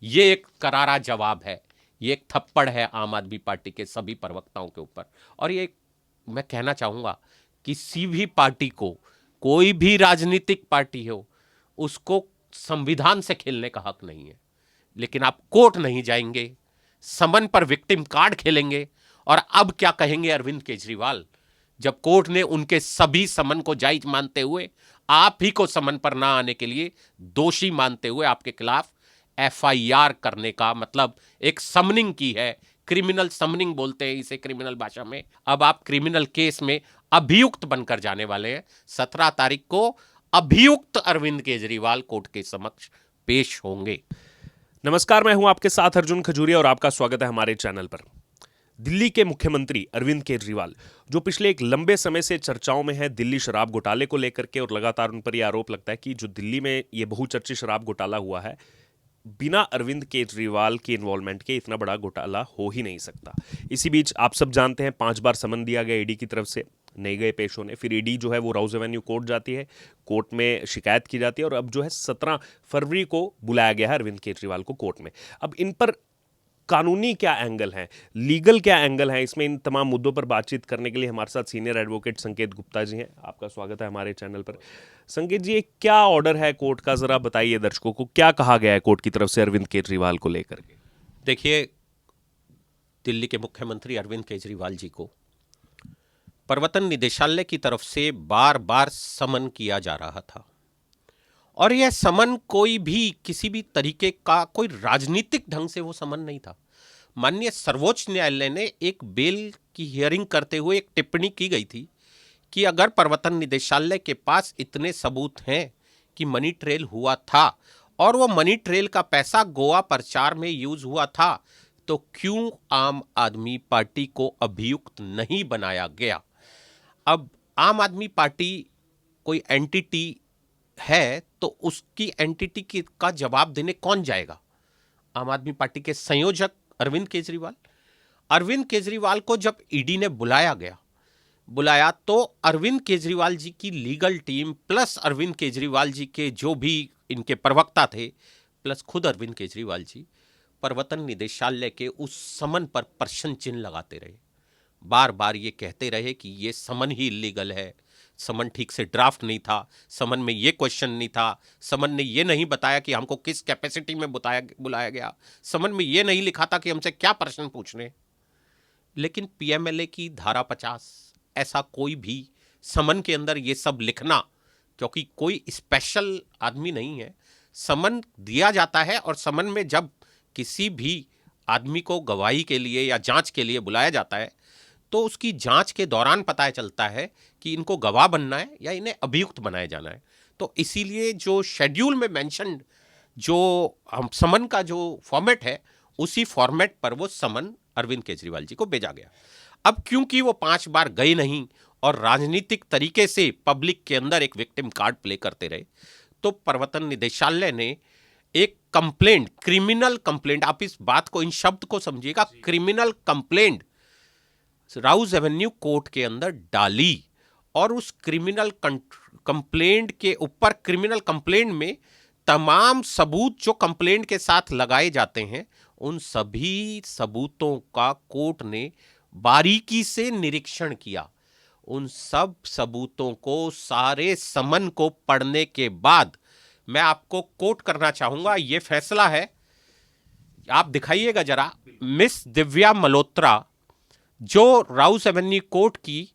ये एक करारा जवाब है, ये एक थप्पड़ है आम आदमी पार्टी के सभी प्रवक्ताओं के ऊपर। और ये मैं कहना चाहूंगा किसी भी पार्टी को, कोई भी राजनीतिक पार्टी हो, उसको संविधान से खेलने का हक नहीं है। लेकिन आप कोर्ट नहीं जाएंगे, समन पर विक्टिम कार्ड खेलेंगे। और अब क्या कहेंगे अरविंद केजरीवाल, जब कोर्ट ने उनके सभी समन को जायज मानते हुए आप ही को समन पर ना आने के लिए दोषी मानते हुए आपके खिलाफ एफआईआर करने का मतलब एक समनिंग की है। क्रिमिनल समनिंग बोलते हैं इसे क्रिमिनल भाषा में। अब आप क्रिमिनल केस में अभियुक्त बनकर जाने वाले हैं। 17 तारीख को अभियुक्त अरविंद केजरीवाल कोर्ट के समक्ष पेश होंगे। नमस्कार, मैं हूं आपके साथ अर्जुन खजूरिया और आपका स्वागत है हमारे चैनल पर। दिल्ली के मुख्यमंत्री अरविंद केजरीवाल, जो पिछले एक लंबे समय से चर्चाओं में है दिल्ली शराब घोटाले को लेकर के, और लगातार उन पर यह आरोप लगता है कि जो दिल्ली में ये बहुचर्चित शराब घोटाला हुआ है, बिना अरविंद केजरीवाल के इन्वॉल्वमेंट के इतना बड़ा घोटाला हो ही नहीं सकता। इसी बीच आप सब जानते हैं 5 बार समन दिया गया ईडी की तरफ से, नहीं गए पेश होने। फिर ईडी जो है वो राउज एवेन्यू कोर्ट जाती है, कोर्ट में शिकायत की जाती है, और अब जो है 17 फरवरी को बुलाया गया है अरविंद केजरीवाल को कोर्ट में। अब इन पर कानूनी क्या एंगल है, लीगल क्या एंगल है, इसमें इन तमाम मुद्दों पर बातचीत करने के लिए हमारे साथ सीनियर एडवोकेट संकेत गुप्ता जी हैं। आपका स्वागत है हमारे चैनल पर। संकेत जी, क्या ऑर्डर है कोर्ट का, जरा बताइए दर्शकों को, क्या कहा गया है कोर्ट की तरफ से अरविंद केजरीवाल को लेकर के। देखिए, दिल्ली के मुख्यमंत्री अरविंद केजरीवाल जी को प्रवर्तन निदेशालय की तरफ से बार बार समन किया जा रहा था। और यह समन कोई भी किसी भी तरीके का कोई राजनीतिक ढंग से वो समन नहीं था। माननीय सर्वोच्च न्यायालय ने एक बेल की हियरिंग करते हुए एक टिप्पणी की गई थी कि अगर प्रवर्तन निदेशालय के पास इतने सबूत हैं कि मनी ट्रेल हुआ था और वो मनी ट्रेल का पैसा गोवा प्रचार में यूज हुआ था, तो क्यों आम आदमी पार्टी को अभियुक्त नहीं बनाया गया। अब आम आदमी पार्टी कोई एंटिटी है तो उसकी एंटिटी का जवाब देने कौन जाएगा? आम आदमी पार्टी के संयोजक अरविंद केजरीवाल। अरविंद केजरीवाल को जब ईडी ने बुलाया तो अरविंद केजरीवाल जी की legal team plus Arvind Kejriwal ji के जो भी इनके प्रवक्ता थे प्लस खुद अरविंद केजरीवाल जी प्रवर्तन निदेशालय के उस समन पर प्रश्न चिन्ह लगाते रहे। बार बार ये कहते रहे कि ये समन ही इलीगल है, समन ठीक से ड्राफ्ट नहीं था, समन में ये क्वेश्चन नहीं था, समन ने ये नहीं बताया कि हमको किस कैपेसिटी में बुलाया गया, समन में ये नहीं लिखा था कि हमसे क्या प्रश्न पूछने। लेकिन पीएमएलए की धारा 50, ऐसा कोई भी समन के अंदर ये सब लिखना, क्योंकि कोई स्पेशल आदमी नहीं है, समन दिया जाता है। और समन में जब किसी भी आदमी को गवाही के लिए या जांच के लिए बुलाया जाता है तो उसकी जांच के दौरान पता चलता है कि इनको गवाह बनना है या इन्हें अभियुक्त बनाया जाना है। तो इसीलिए जो शेड्यूल में मेंशन्ड जो हम समन का जो फॉर्मेट है, उसी फॉर्मेट पर वो समन अरविंद केजरीवाल जी को भेजा गया। अब क्योंकि वो 5 बार गए नहीं और राजनीतिक तरीके से पब्लिक के अंदर एक विक्टिम कार्ड प्ले करते रहे, तो प्रवर्तन निदेशालय ने एक कंप्लेंट, क्रिमिनल कंप्लेंट, आप इस बात को, इन शब्द को समझिएगा, criminal complaint Rouse Avenue court के अंदर डाली। और उस क्रिमिनल कंप्लेंट के ऊपर, क्रिमिनल कंप्लेंट में तमाम सबूत जो कंप्लेंट के साथ लगाए जाते हैं, उन सभी सबूतों का कोर्ट ने बारीकी से निरीक्षण किया। उन सब सबूतों को, सारे समन को पढ़ने के बाद मैं आपको कोट करना चाहूंगा। यह फैसला है, आप दिखाइएगा जरा, मिस दिव्या मल्होत्रा जो राउस एवेन्यू कोर्ट की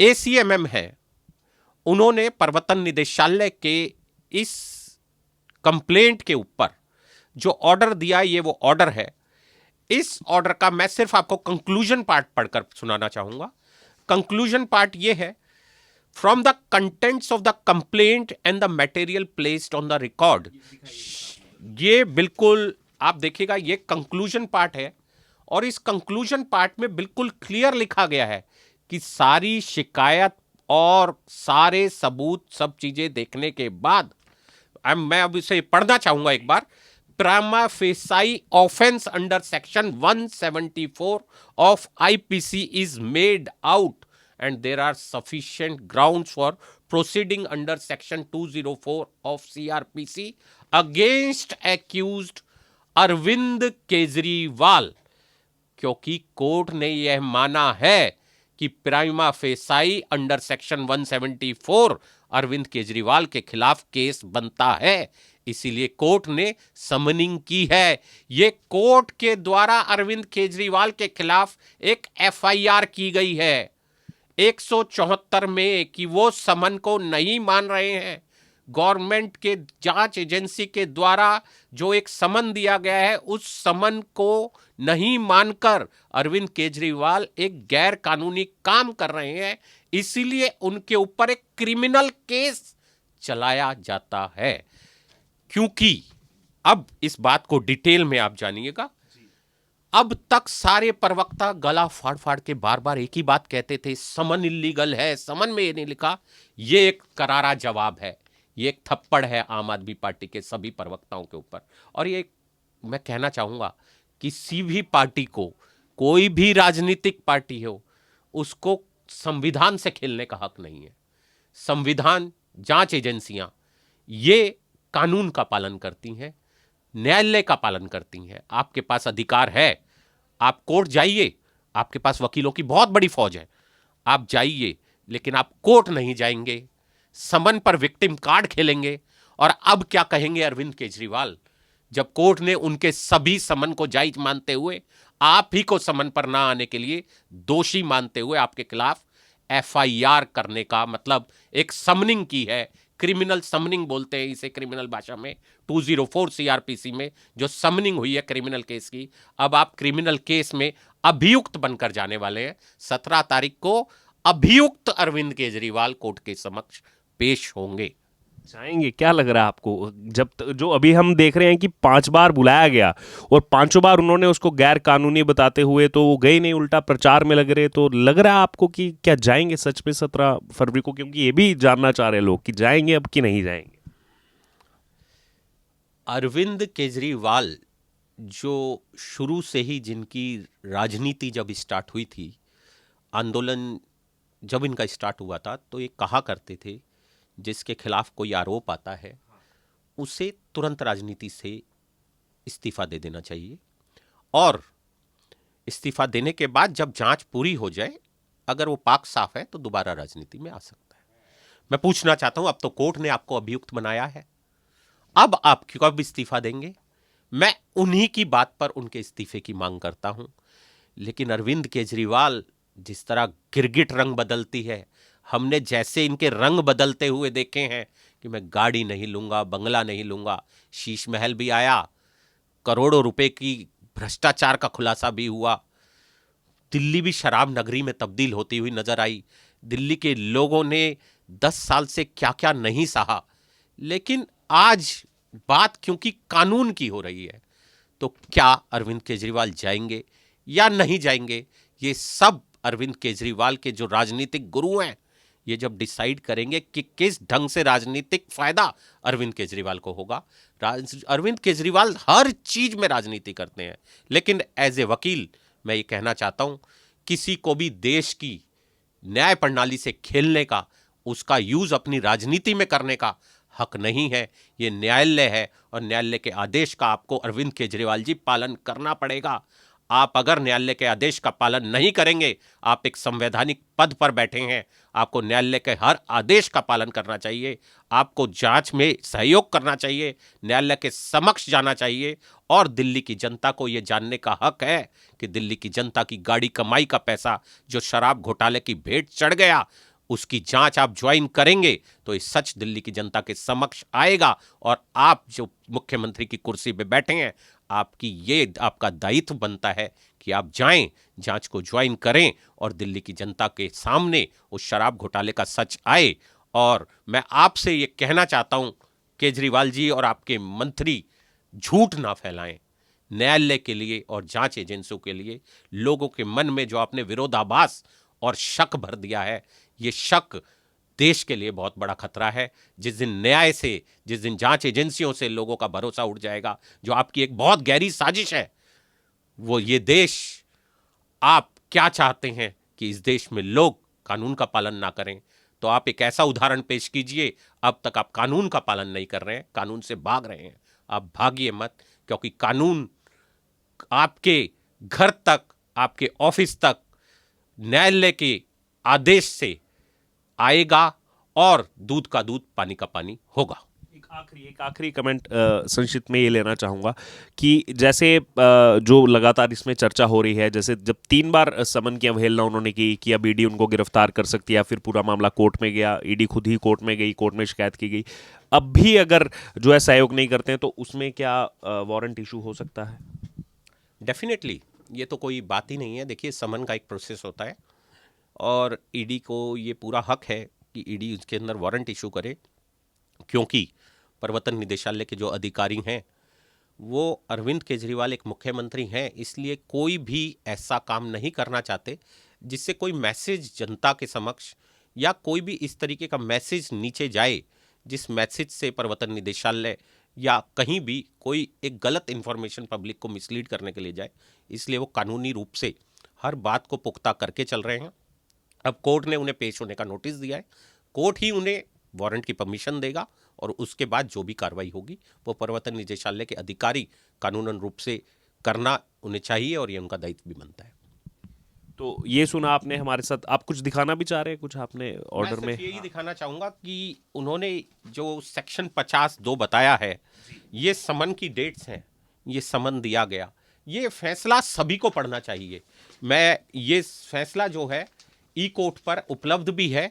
एसीएमएम है, उन्होंने प्रवर्तन निदेशालय के इस कंप्लेंट के ऊपर जो ऑर्डर दिया, ये वो ऑर्डर है। इस ऑर्डर का मैं सिर्फ आपको कंक्लूजन पार्ट पढ़कर सुनाना चाहूंगा। कंक्लूजन पार्ट ये है, from the contents of the complaint and the material placed on the record. ये बिल्कुल आप देखिएगा, ये कंक्लूजन पार्ट है और इस कंक्लूजन पार्ट में बिल्कुल क्लियर लिखा गया है कि सारी शिकायत और सारे सबूत, सब चीजें देखने के बाद मैं अब इसे पढ़ना चाहूंगा एक बार। Prima facie offence under section 174 of IPC is made out and there are sufficient grounds for proceeding under section 204 of CRPC against accused Arvind Kejriwal, क्योंकि कोर्ट ने यह माना है कि prima facie under section 174 Arvind Kejriwal के खिलाफ केस बनता है, इसीलिए कोर्ट ने समनिंग की है। यह कोर्ट के द्वारा अरविंद केजरीवाल के खिलाफ एक एफआईआर की गई है 174 में कि वो समन को नहीं मान रहे हैं। गवर्नमेंट के जांच एजेंसी के द्वारा जो एक समन दिया गया है, उस समन को नहीं मानकर अरविंद केजरीवाल एक गैर कानूनी काम कर रहे हैं, इसीलिए उनके ऊपर एक क्रिमिनल केस चलाया जाता है। क्योंकि अब इस बात को डिटेल में आप जानिएगा, अब तक सारे प्रवक्ता गला फाड़ फाड़ के बार बार एक ही बात कहते थे, समन इल्लीगल है, समन में ये नहीं लिखा। ये एक करारा जवाब है, ये एक थप्पड़ है आम आदमी पार्टी के सभी प्रवक्ताओं के ऊपर। और ये मैं कहना चाहूंगा, किसी भी पार्टी को, कोई भी राजनीतिक पार्टी हो, उसको संविधान से खेलने का हक नहीं है। संविधान, जांच एजेंसियां ये कानून का पालन करती हैं, न्यायालय का पालन करती हैं। आपके पास अधिकार है, आप कोर्ट जाइए, आपके पास वकीलों की बहुत बड़ी फौज है, आप जाइए, लेकिन आप कोर्ट नहीं जाएंगे, समन पर विक्टिम कार्ड खेलेंगे। और अब क्या कहेंगे अरविंद केजरीवाल, जब कोर्ट ने उनके सभी समन को जायज मानते हुए आप ही को समन पर ना आने के लिए दोषी मानते हुए आपके खिलाफ एफआईआर करने का मतलब एक समनिंग की है। क्रिमिनल समनिंग बोलते हैं इसे क्रिमिनल भाषा में, 204 सीआरपीसी में जो समनिंग हुई है क्रिमिनल केस की। अब आप क्रिमिनल केस में अभियुक्त बनकर जाने वाले हैं। 17 तारीख को अभियुक्त अरविंद केजरीवाल कोर्ट के समक्ष पेश होंगे। जाएंगे? क्या लग रहा है आपको? जो अभी हम देख रहे हैं कि 5 बार बुलाया गया और 5 बार उन्होंने उसको गैर कानूनी बताते हुए तो वो गए नहीं, उल्टा प्रचार में लग रहे, तो लग रहा है आपको कि क्या जाएंगे सच में 17 फरवरी को? क्योंकि ये भी जानना चाह रहे लोग कि जाएंगे अब कि नहीं जाएंगे। अरविंद केजरीवाल जो शुरू से ही, जिनकी राजनीति जब स्टार्ट हुई थी, आंदोलन जब इनका स्टार्ट हुआ था, तो ये कहा करते थे जिसके खिलाफ कोई आरोप आता है उसे तुरंत राजनीति से इस्तीफा दे देना चाहिए, और इस्तीफा देने के बाद जब जांच पूरी हो जाए, अगर वो पाक साफ है तो दोबारा राजनीति में आ सकता है। मैं पूछना चाहता हूं, अब तो कोर्ट ने आपको अभियुक्त बनाया है, अब आप कब इस्तीफा देंगे? मैं उन्हीं की बात पर उनके इस्तीफे की मांग करता हूं। लेकिन अरविंद केजरीवाल, जिस तरह गिरगिट रंग बदलती है, हमने जैसे इनके रंग बदलते हुए देखे हैं कि मैं गाड़ी नहीं लूंगा, बंगला नहीं लूंगा, शीश महल भी आया, करोड़ों रुपए की भ्रष्टाचार का खुलासा भी हुआ, दिल्ली भी शराब नगरी में तब्दील होती हुई नजर आई। दिल्ली के लोगों ने 10 साल से क्या क्या नहीं सहा। लेकिन आज बात क्योंकि कानून की हो रही है, तो क्या अरविंद केजरीवाल जाएंगे या नहीं जाएंगे, ये सब अरविंद केजरीवाल के जो राजनीतिक गुरु हैं, ये जब डिसाइड करेंगे कि किस ढंग से राजनीतिक फायदा अरविंद केजरीवाल को होगा। अरविंद केजरीवाल हर चीज में राजनीति करते हैं, लेकिन एज ए वकील मैं ये कहना चाहता हूं, किसी को भी देश की न्याय प्रणाली से खेलने का, उसका यूज अपनी राजनीति में करने का हक नहीं है। ये न्यायालय है और न्यायालय के आदेश का आपको अरविंद केजरीवाल जी पालन करना पड़ेगा। आप अगर न्यायालय के आदेश का पालन नहीं करेंगे, आप एक संवैधानिक पद पर बैठे हैं, आपको न्यायालय के हर आदेश का पालन करना चाहिए, आपको जांच में सहयोग करना चाहिए, न्यायालय के समक्ष जाना चाहिए, और दिल्ली की जनता को यह जानने का हक है कि दिल्ली की जनता की गाड़ी कमाई का पैसा जो शराब घोटाले की भेंट चढ़ गया, उसकी जांच आप ज्वाइन करेंगे तो ये सच दिल्ली की जनता के समक्ष आएगा। और आप जो मुख्यमंत्री की कुर्सी पे बैठे हैं, आपकी ये आपका दायित्व बनता है कि आप जाएं, जांच को ज्वाइन करें और दिल्ली की जनता के सामने उस शराब घोटाले का सच आए। और मैं आपसे ये कहना चाहता हूं, केजरीवाल जी और आपके मंत्री झूठ ना फैलाएं। न्यायालय के लिए और जांच एजेंसियों के लिए लोगों के मन में जो आपने विरोधाभास और शक भर दिया है, ये शक देश के लिए बहुत बड़ा खतरा है। जिस दिन न्याय से, जिस दिन जांच एजेंसियों से लोगों का भरोसा उठ जाएगा, जो आपकी एक बहुत गहरी साजिश है, वो ये देश, आप क्या चाहते हैं कि इस देश में लोग कानून का पालन ना करें, तो आप एक ऐसा उदाहरण पेश कीजिए। अब तक आप कानून का पालन नहीं कर रहे हैं, कानून से भाग रहे हैं, आप भागिए मत। क्योंकि कानून आपके घर तक, आपके ऑफिस तक न्यायालय के आदेश से आएगा और दूध का दूध, पानी का पानी होगा। एक आखिरी कमेंट संक्षिप्त में ये लेना चाहूँगा कि जैसे जो लगातार इसमें चर्चा हो रही है, जैसे जब 3 बार समन की अवहेलना उन्होंने की कि अब ईडी उनको गिरफ्तार कर सकती है, फिर पूरा मामला कोर्ट में गया, ईडी खुद ही कोर्ट में गई, कोर्ट में शिकायत की गई, अब भी अगर जो है सहयोग नहीं करते हैं तो उसमें क्या वारंट इशू हो सकता है? डेफिनेटली, ये तो कोई बात ही नहीं है। देखिए, समन का एक प्रोसेस होता है और ईडी को ये पूरा हक है कि ईडी उसके अंदर वारंट इशू करे, क्योंकि प्रवर्तन निदेशालय के जो अधिकारी हैं वो अरविंद केजरीवाल एक मुख्यमंत्री हैं, इसलिए कोई भी ऐसा काम नहीं करना चाहते जिससे कोई मैसेज जनता के समक्ष या कोई भी इस तरीके का मैसेज नीचे जाए जिस मैसेज से प्रवर्तन निदेशालय या कहीं भी कोई एक गलत इंफॉर्मेशन पब्लिक को मिसलीड करने के लिए जाए। इसलिए वो कानूनी रूप से हर बात को पुख्ता करके चल रहे हैं। अब कोर्ट ने उन्हें पेश होने का नोटिस दिया है, कोर्ट ही उन्हें वारंट की परमिशन देगा और उसके बाद जो भी कार्रवाई होगी वो प्रवर्तन निदेशालय के अधिकारी कानूनन रूप से करना उन्हें चाहिए और ये उनका दायित्व भी बनता है। तो ये सुना आपने हमारे साथ, आप कुछ दिखाना भी चाह रहे हैं, कुछ आपने ऑर्डर में? यही दिखाना चाहूंगा कि उन्होंने जो सेक्शन 50(2) बताया है, ये समन की डेट्स हैं, ये समन दिया गया, ये फैसला सभी को पढ़ना चाहिए। मैं ये फैसला जो है ई कोर्ट पर उपलब्ध भी है।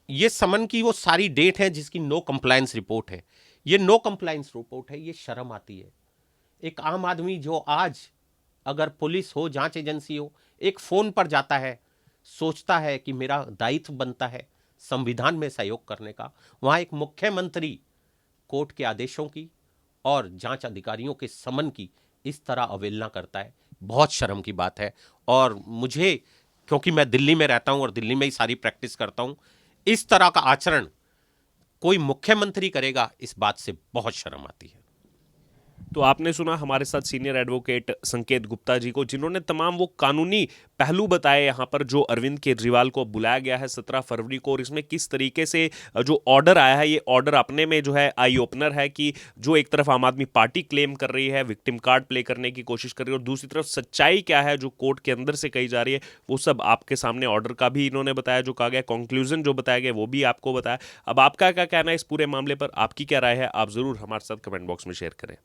ये समन की वो सारी डेट है जिसकी नो कंप्लायंस रिपोर्ट है। ये नो कंप्लायंस रिपोर्ट है, ये शर्म आती है। एक आम आदमी जो आज अगर पुलिस हो, जांच एजेंसी हो, एक फोन पर जाता है, सोचता है कि मेरा दायित्व बनता है संविधान में सहयोग करने का, वहां एक मुख्यमंत्री कोर्ट के आदेशों की और जांच अधिकारियों के समन की इस तरह अवहेलना करता है, बहुत शर्म की बात है। और मुझे, क्योंकि मैं दिल्ली में रहता हूं और दिल्ली में ही सारी प्रैक्टिस करता हूं, इस तरह का आचरण कोई मुख्यमंत्री करेगा, इस बात से बहुत शर्म आती है। तो आपने सुना हमारे साथ सीनियर एडवोकेट संकेत गुप्ता जी को, जिन्होंने तमाम वो कानूनी पहलू बताए यहाँ पर जो अरविंद केजरीवाल को बुलाया गया है 17 फरवरी को, और इसमें किस तरीके से जो ऑर्डर आया है, ये ऑर्डर अपने में जो है आई ओपनर है कि जो एक तरफ आम आदमी पार्टी क्लेम कर रही है, विक्टिम कार्ड प्ले करने की कोशिश कर रही है, और दूसरी तरफ सच्चाई क्या है जो कोर्ट के अंदर से कही जा रही है, वो सब आपके सामने ऑर्डर का भी इन्होंने बताया, जो कहा गया, कंक्लूजन जो बताया गया वो भी आपको बताया। अब आपका क्या कहना है इस पूरे मामले पर, आपकी क्या राय है, आप जरूर हमारे साथ कमेंट बॉक्स में शेयर करें।